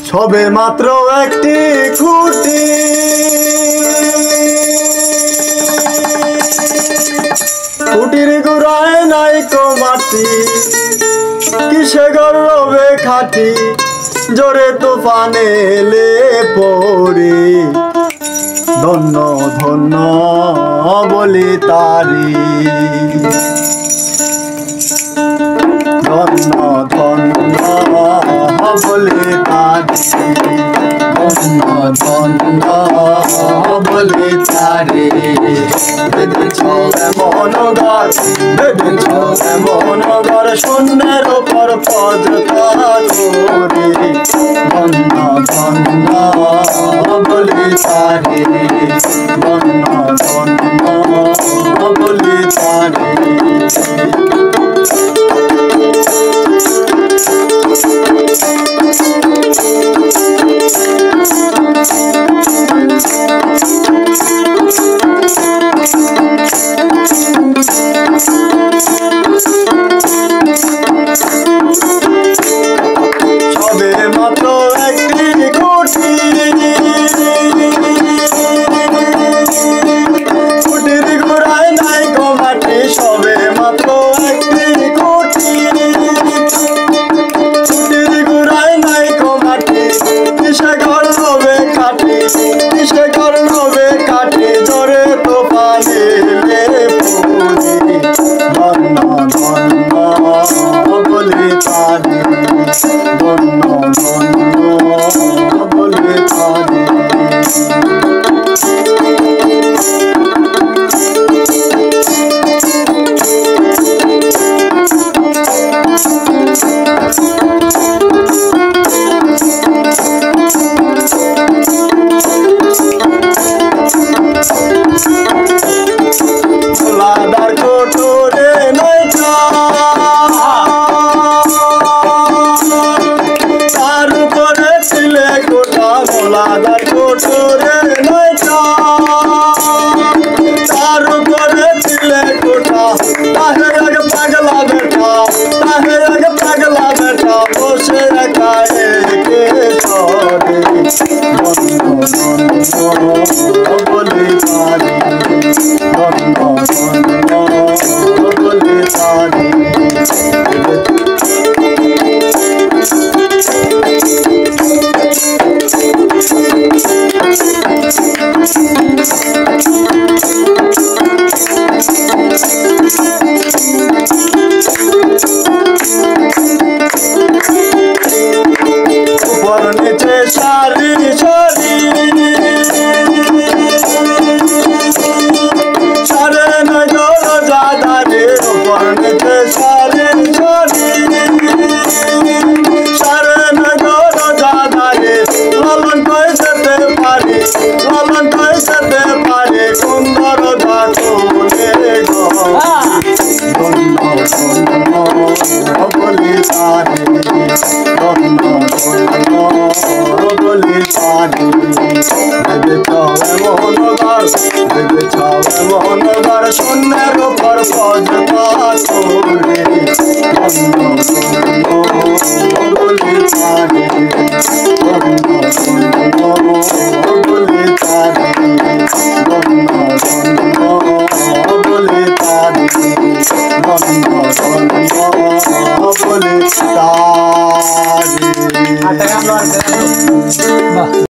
সবে মাত্র একটি খুঁটি, খুঁটির গোড়ায় নাই কো মাটি, কিসে গর্বে খাটি, জোরে তুফানে এলে পড়ি। ধন্য ধন্য বলি তারি, ধন্য ধন্য বলি তারি, ধন্য ধন্য বলি তারি। বেঁধেছ এমন ঘর, বেঁধেছ এমন ঘর, শূন্যের ওপর পদতা করে। ধন্য ধন্য বলি তারি, ধন্য ধন্য বলি তারি। সবে মাত্র একটি খুঁটি, খুঁটির গোড়ায় নাই গো মাটি। সবে মাত্র একটি খুঁটি, খুঁটির গোড়ায় নাই গো মাটি, কিসে ঘর হবে খাটি, কিসে ঘর হবে খাটি, জোরে তুফানে এলে পড়ি। ধন্য ধন্য বলি তারি, ধন্য ধন্য বলি তারি। ভোলাদার কোটরে নয়টা, তার উপরে ছিলে কোটা। ভোলাদার কোটরে নয়টা, তার উপরে ছিলে কোটা। তাহে এক পাগলা বেটা, তাহে এক পাগলা বেটা, বসে একা একে সরে। ধন্য ধন্য বলি তারি, ধন্য ধন্য বলি তারি। উপর নিচে সারি সারি, সারে নজর জাদারে। উপর নিচে সারি সারি, সারে নজর জাদারে। লালন কই যেতে পারি, লালন কই যেতে পারি, সুন্দর ধাতুলে গো। ধন্য ধন্য বলি তারি, ধন্য ধন্য বলি তারি। বেঁধেছ এমন ঘর, বেঁধেছ এমন ঘর, শূন্যের ওপর পদতা করে। ধন্য ধন্য বলি তারি, ধন্য ধন্য বলি তারি, ধন্য ধন্য বলি তারি, ধন্য ধন্য বলি তারি।